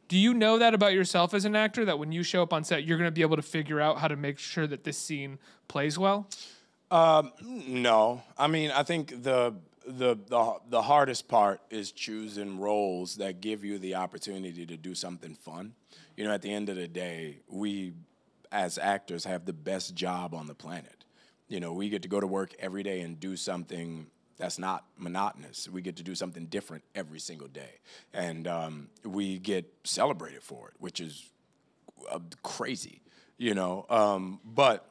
Do you know that about yourself as an actor, that when you show up on set, you're going to be able to figure out how to make sure that this scene plays well? No. I mean, I think the hardest part is choosing roles that give you the opportunity to do something fun. You know, at the end of the day, we as actors have the best job on the planet. You know, we get to go to work every day and do something that's not monotonous. We get to do something different every single day. And we get celebrated for it, which is crazy, you know. But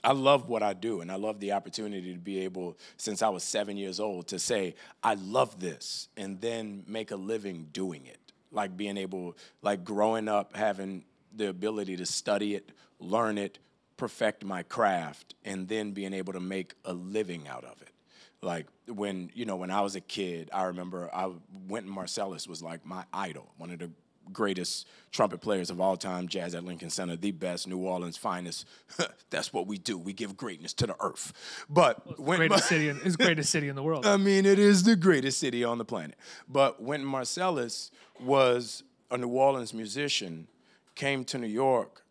I love what I do, and I love the opportunity to be able, since I was 7 years old, to say, I love this, and then make a living doing it. Like being able, like growing up, having the ability to study it, learn it, perfect my craft, and then being able to make a living out of it. Like when I was a kid, I remember Wynton Marsalis was like my idol, one of the greatest trumpet players of all time, jazz at Lincoln Center, the best, New Orleans finest. That's what we do. We give greatness to the earth. But it's the greatest city in the world. I mean, it is the greatest city on the planet. But Wynton Marsalis was a New Orleans musician, came to New York,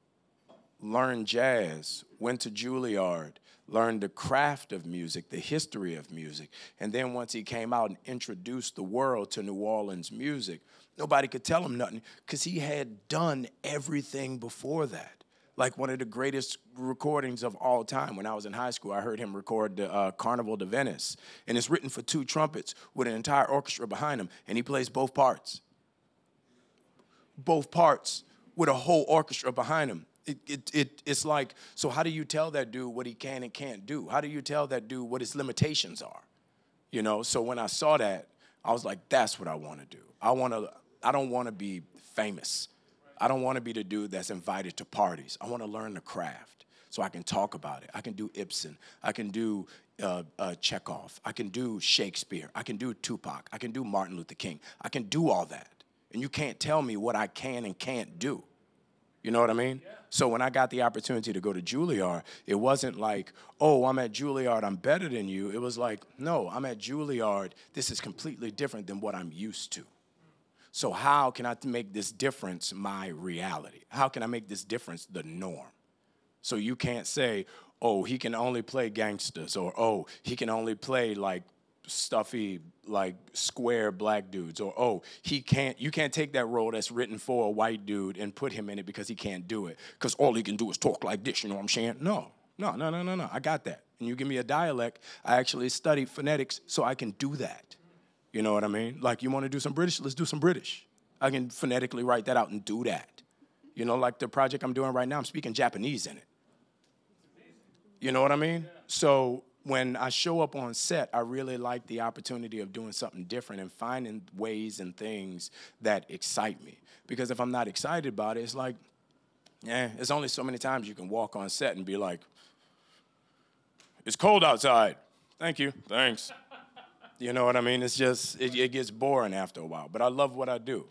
learned jazz, went to Juilliard, learned the craft of music, the history of music. And then once he came out and introduced the world to New Orleans music, nobody could tell him nothing because he had done everything before that. Like one of the greatest recordings of all time. When I was in high school, I heard him record the Carnival de Venice. And it's written for 2 trumpets with an entire orchestra behind him. And he plays both parts. Both parts with a whole orchestra behind him. It's like, so how do you tell that dude what he can and can't do? How do you tell that dude what his limitations are? You know, so when I saw that, I was like, that's what I want to do. I don't want to be famous. I don't want to be the dude that's invited to parties. I want to learn the craft so I can talk about it. I can do Ibsen. I can do Chekhov. I can do Shakespeare. I can do Tupac. I can do Martin Luther King. I can do all that. And you can't tell me what I can and can't do. You know what I mean? Yeah. So when I got the opportunity to go to Juilliard, it wasn't like, oh, I'm at Juilliard, I'm better than you. It was like, no, I'm at Juilliard. This is completely different than what I'm used to. So how can I make this difference my reality? How can I make this difference the norm? So you can't say, oh, he can only play gangsters, or, oh, he can only play like stuffy, like square black dudes, or oh, you can't take that role that's written for a white dude and put him in it because he can't do it, because all he can do is talk like this, you know what I'm saying? No, I got that. And you give me a dialect, I actually studied phonetics so I can do that. You know what I mean? Like, you want to do some British, let's do some British. I can phonetically write that out and do that. You know, like the project I'm doing right now, I'm speaking Japanese in it. You know what I mean? So when I show up on set, I really like the opportunity of doing something different and finding ways and things that excite me. Because if I'm not excited about it, it's like, it's only so many times you can walk on set and be like, it's cold outside. Thank you. Thanks. You know what I mean? It's just, it gets boring after a while. But I love what I do.